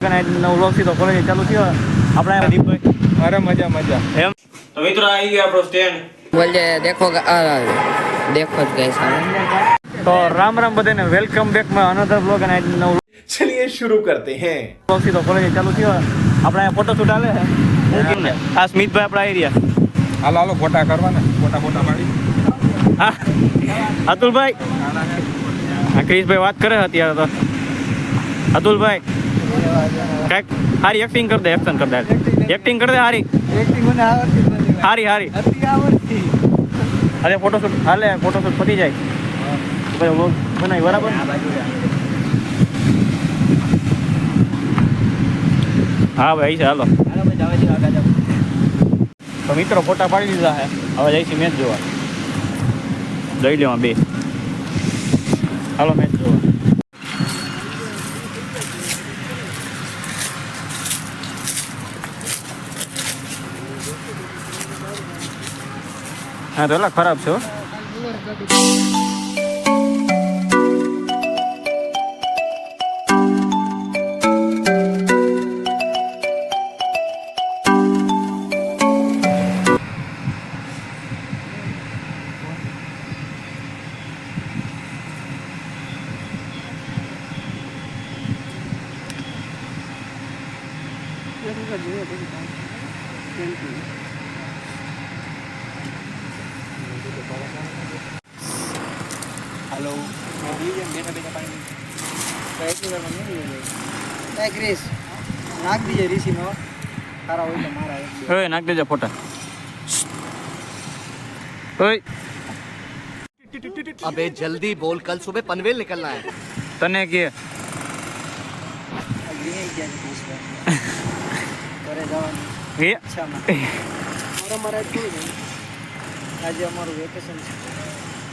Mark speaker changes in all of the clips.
Speaker 1: Vlog થી તો college ચાલુ થયો આપણે દીપભાઈ અરે મજા એમ તો મિત્રો આવી ગયા આપણો સ્ટેન્ડ
Speaker 2: बोले देखो देखो गाइस
Speaker 1: तो राम राम बधाने वेलकम बैक में अनदर व्लॉग एंड नव
Speaker 3: चलिए शुरू करते हैं
Speaker 1: व्लॉग થી તો કોલેજ ચાલુ થયો આપણે ફોટો શૂટ આલે હે હું કેમ ને આ સ્મિતભાઈ આપણા એરિયા
Speaker 3: હાલો ફોટા કરવાના ફોટા પાડી
Speaker 1: હા અતુલભાઈ હા ક્રિશભાઈ વાત કરે અત્યારે તો અતુલભાઈ કઈક હારી એક્ટિંગ કર દે એક્ટિંગ કર દે હારી
Speaker 2: एक्टिंग મને આવડતી નથી
Speaker 1: હારી
Speaker 2: અતિ આવડતી
Speaker 1: અરે ફોટોશૂટ હાલે ફોટોશૂટ પતી જાય ભાઈ વ્લોગ બનાવી બરાબર હા ભાઈ છે હાલો તો મિત્રો ફોટા પાડી દીધા હે હવે જઈશું મેચ જોવા લઈ લેવા બે હાલો મેચ જોવા હા તો એલા ખરાબ છે
Speaker 2: हेलो क्रिस नाक दीजिए ऋषि में सारा हो तो मारा
Speaker 1: ઓય નાખ દેજો ફોટા ઓય
Speaker 4: अबे जल्दी बोल कल सुबह पनवेल निकलना है
Speaker 1: તને કે
Speaker 2: करे जवानी
Speaker 1: એ
Speaker 2: अच्छा मारा कोई नहीं आज हमाરું વેકેશન છે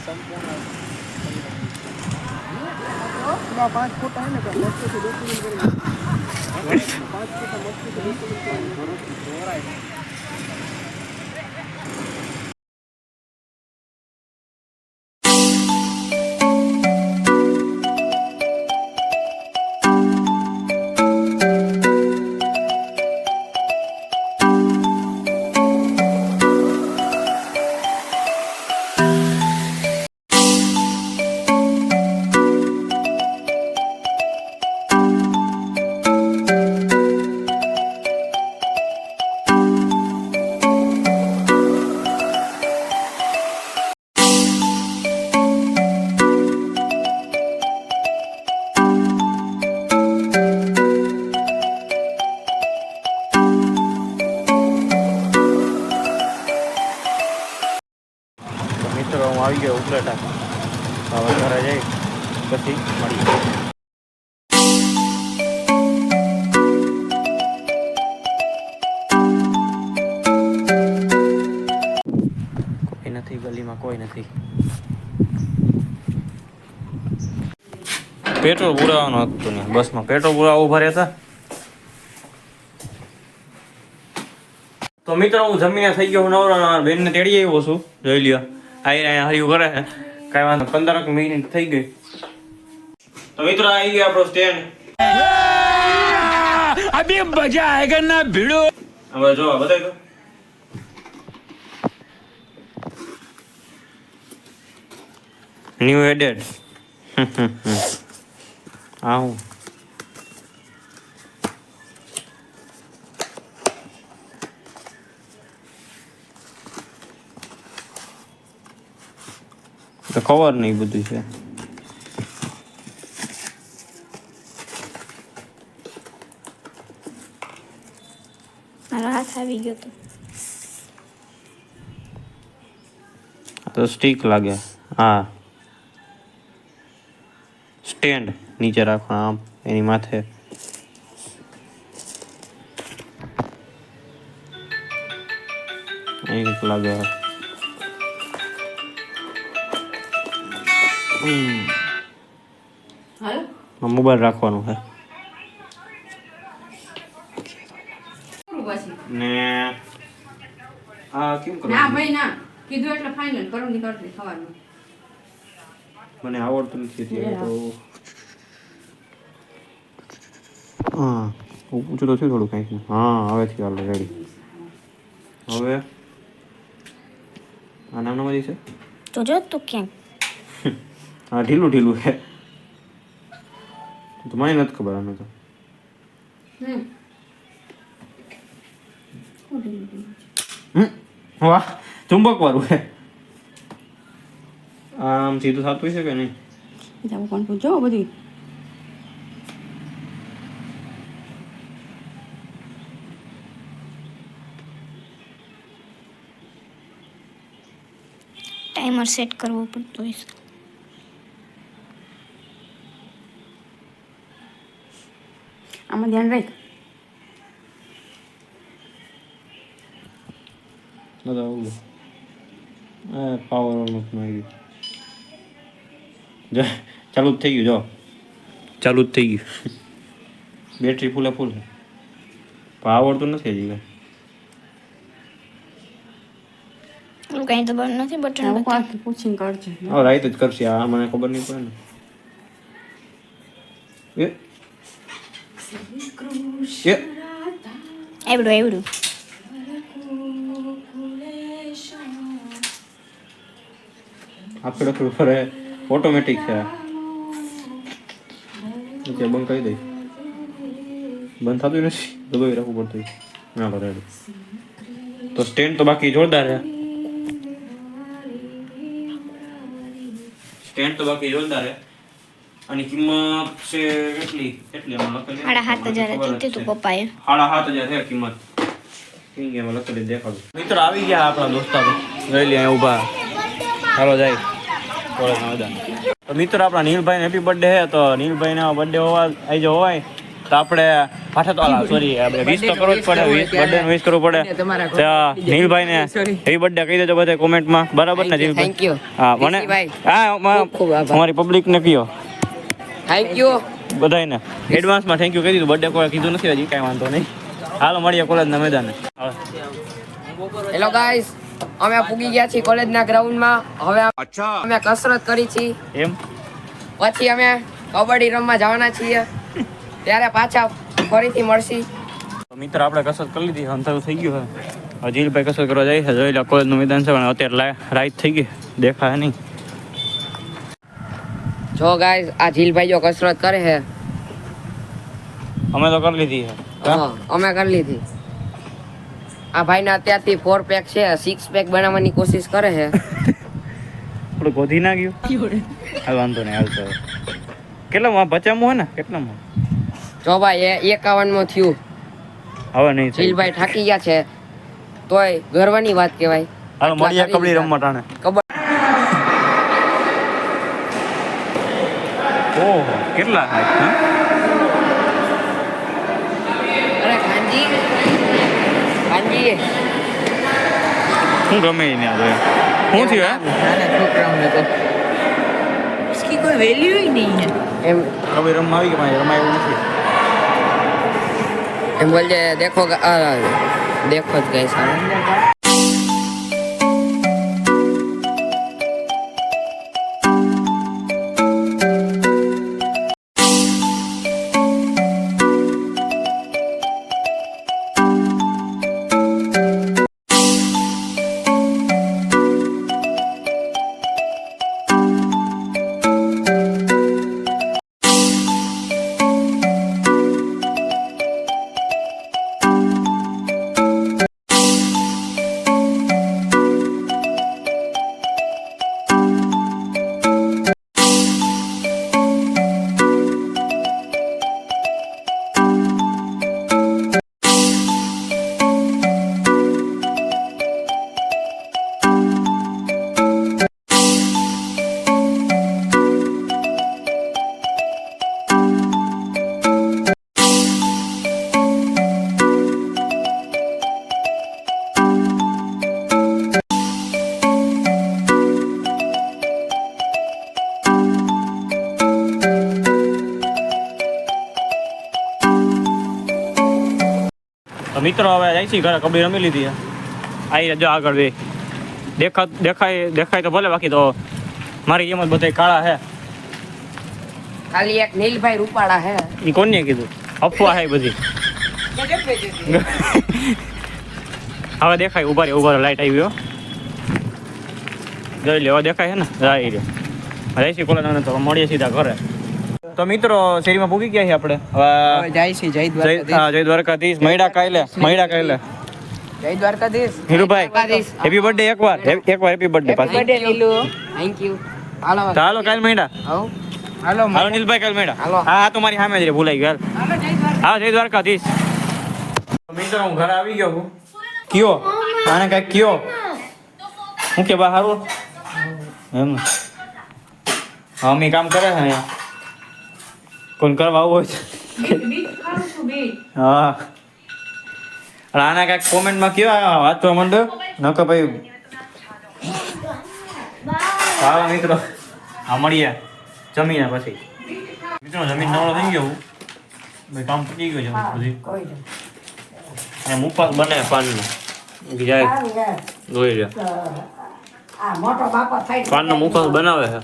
Speaker 2: સંપૂર્ણ 5 ફોટા હે ને તો મસ્ત થી ડોક્યુમેન્ટ કરી 5 ફોટા મસ્ત થી ડોક્યુમેન્ટ કરી દોરાય
Speaker 1: મિત્રો હું આવી ગયો ઉપલેટા હવે ઘરે જઈ પછી મળીએ કોઈ નથી ગલીમાં કોઈ નથી પેટ્રોલ પુરાવાનું હતું ને બસમાં પેટ્રોલ પુરાવા ઉભા રહેતા તો મિત્રો હું જમીને થઈ ગયો હું નવરા બેનને તેડી આવ્યો છું જોઈ લ્યો અહીંયા હરિયું કરે છે કાંઈ વાંધો 15 મિનિટ થઈ ગઈ તો મિત્રો આવી ગયા આપણો સ્ટેન્ડ અભી મજા આયેગા ના ભીડો હવે જો બતાવી દો ન્યુ એડેડ આવું તો કવર નહીં બધું છે
Speaker 5: મારો હાથ આવી ગયો
Speaker 1: તો સ્ટીક લાગે હા સ્ટેન્ડ નીચે રાખવાનું આમ એની માથે એક લાગે મોબાઈલ રાખવાનું છે ને આ કેમ કરો
Speaker 6: ના ભાઈ ના કીધું એટલે ફાઇનલ કરો ની કરતી ખવાનું
Speaker 1: મને આવડતું નથી તો હા ઊંચું તો થયું થોડું કાંઈક. હા હવે થયું. હાલો રેડી. હવે આ નાનું છે.
Speaker 5: તો જો તું કેમ
Speaker 1: હા ઢીલું ઢીલું છે. તો મને નથી ખબર આનું તો. વાહ ચુંબક વાળું છે. આમ સીધું થતું છે કે નહીં?
Speaker 6: કોણ પૂછો બધી
Speaker 5: ટાઈમર સેટ કરવો પડતો હોય છે.
Speaker 6: આમાં ધ્યાન રાખ.
Speaker 1: બધા ઓલું પાવર ઓન આવી ગયું. ચાલુ જ થઈ ગયું. જો ચાલુ જ થઈ ગયું. બેટરી ફૂલે ફૂલ છે. પાવર તો નથી હજી કાંઈ.
Speaker 5: ઓલું કાંઈ તો બંધ નથી બટન
Speaker 6: આવું
Speaker 5: બતાવ.
Speaker 6: કોણ પૂછીને કરજે.
Speaker 1: હા રાઈત જ કરશે. આ મને ખબર નહીં પડે ને. એ
Speaker 5: એવડું એવડું
Speaker 1: આખું ડખું ફરે. ઓટોમેટિક છે. બંધ કરી દઈ. બંધ થતું નથી. દબાવી રાખવું પડતું. ના તો રેડી. તો સ્ટેન્ડ તો બાકી જોરદાર છે. સ્ટેન્ડ તો બાકી જોરદાર છે. આની કિંમત છે કેટલી આમાં લખેલી?
Speaker 5: 7,500 કીધું તું પપ્પાએ.
Speaker 1: 7,500 છે કિંમત. કેમ કે એમાં લખેલી દેખાડું. મિત્રો આવી ગયા આપણા દોસ્તારો. જોઈ લે અહીંયા ઊભા. ચાલો જાય કોલેજના બધા. તો મિત્રો આપણા નીલભાઈ હેપી બર્થડે છે. તો નીલભાઈના બર્થડે આવી જો હોય તો આપણે પાછા તો સોરી આપણે વિશ તો કરવું જ પડે. બર્થડે વિશ કરવું પડે. નીલભાઈને હેપી બર્થડે કહી દેજો બધા કોમેન્ટમાં. બરાબર ને નીલભાઈ?
Speaker 7: Thank you.
Speaker 1: હા મને હા અમારી પબ્લિકને કયો
Speaker 7: થેન્ક યુ
Speaker 1: બધાને એડવાન્સમાં થેન્ક યુ કહી દીધું. બર્થડે કોઈ કીધું નથી હજી. કાંઈ વાંધો નહીં. હાલો મળીએ કોલેજના મેદાને.
Speaker 7: હેલો ગાઈસ, અમે પૂગી ગયા છીએ કોલેજના ગ્રાઉન્ડમાં. હવે અમે કસરત કરી છીએ.
Speaker 1: એમ
Speaker 7: પછી અમે કબડ્ડી રમવા જવાના છીએ. ત્યારે પાછા ફરીથી મળશી.
Speaker 1: તો મિત્ર આપણે કસરત કરી લીધી. અંતર થઈ ગયું છે. અજીલભાઈ કસરત કરવા જાય છે. જોઈ લે કોલેજનું મેદાન છે. પણ અત્યારે રાઈત થઈ ગઈ દેખાય નહીં.
Speaker 7: જો ગાઈસ આ જીલભાઈ જો કસરત કરે છે.
Speaker 1: અમે તો કરી લીધી છે.
Speaker 7: હા અમે કરી લીધી. આ ભાઈના અત્યારથી 4 પેક છે. 6 પેક બનાવવાની કોશિશ કરે છે.
Speaker 1: થોડું ગોધી ના ગયું. હાલ વાંધો નહીં. હાલ તો કેટલામાં 50 હોય ને? કેટલામાં?
Speaker 7: જો ભાઈ 51 થયું.
Speaker 1: હવે નહીં થાય.
Speaker 7: જીલભાઈ થાકી ગયા છે. તોય ગર્વની વાત કહેવાય.
Speaker 1: હાલ મળીએ કબડ્ડી રમવા ટાણે. ઓહો કેટલા હાઈટ હા?
Speaker 7: અરે ખાનજી
Speaker 1: હું ગમે એને આ શું થયું હે?
Speaker 7: નાના છોકરાઓને તો
Speaker 6: इसकी कोई वैल्यू ही नहीं है.
Speaker 1: કબડ્ડી
Speaker 7: એમ
Speaker 1: રમવા આવી ગયા. રમાય એવું નથી.
Speaker 7: એમ બોલજે દેખો દેખો જ ગઈ સારું.
Speaker 1: તો મિત્રો હવે જાય છે ઘરે. કબડ્ડી રમી લીધી. આવી જો આગળ બે દેખાય તો ભલે. બાકી તો મારી એમ જ બધા કાળા છે.
Speaker 7: ખાલી એક નીલભાઈ રૂપાળા હે.
Speaker 1: એ કોને કીધું? અફવા છે બધી. હવે દેખાય ઉભા લાઈટ આવી હો જોઈ લે હવે દેખાય છે ને રાઈ રે રહીશી કોલેજ તો મળીએ સીધા ઘરે તો મિત્રો શેરીમાં પૂકી ગયા છે આપણે હવે
Speaker 7: જાય છે
Speaker 1: જય દ્વારકાધીશ મૈડા કાલે
Speaker 7: જય દ્વારકાધીશ
Speaker 1: હીરુભાઈ હેપી બર્થડે એકવાર હેપી બર્થડે પાછી
Speaker 7: થેન્ક યુ હાલો
Speaker 1: ચાલો કાલ મૈડા
Speaker 7: હાલો
Speaker 1: હાલો નીલભાઈ કાલ મૈડા
Speaker 7: હાલો.
Speaker 1: હા તો મારી સામે જ રે ભૂલાઈ ગયો હા જય દ્વારકાધીશ મિત્રો હું ઘરે આવી ગયો છું કયો આને કઈક કયો હું કે બા હારું એમ હા મેં કામ કરે છે અહીંયા કોણ કરવા આવું હોય હા અને આના કાંઈક કોમેન્ટમાં કયો વાંચવા માંડ્યો નકો ભાઈ હા મિત્રો આ મળીએ જમીને પછી મિત્રો જમીન નવરો થઈ ગયો હું ભાઈ કામ પતી ગયું છે બધી એમ ઉપવાસ બને પાનનો જાય જોઈ લે પાનનો મુખવાસ બનાવે છે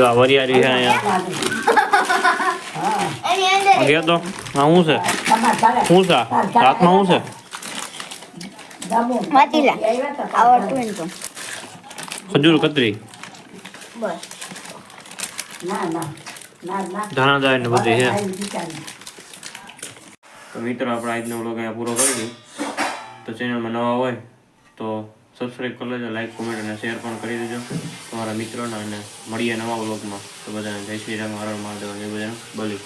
Speaker 1: આ વરિયાળી છે અહીંયા ગયા તો આ શું છે શું છે હાથમાં શું છે
Speaker 5: વાંચી લે આવડતું હોય ને તો
Speaker 1: ખજૂર કતરી ધાણાદાર ને બધી છે તો મિત્રો આપણે આજનો વ્લોગ અહીંયા પૂરો કરી દઈએ તો ચેનલમાં નવા હોય તો સબસ્ક્રાઈબ કરી લેજો લાઈક કોમેન્ટ અને શેર પણ કરી દેજો તમારા મિત્રોના અને મળીએ નવા વ્લોગમાં તો બધાને જય શ્રી રામ હર હર મહાદેવ અને બધાને બોલી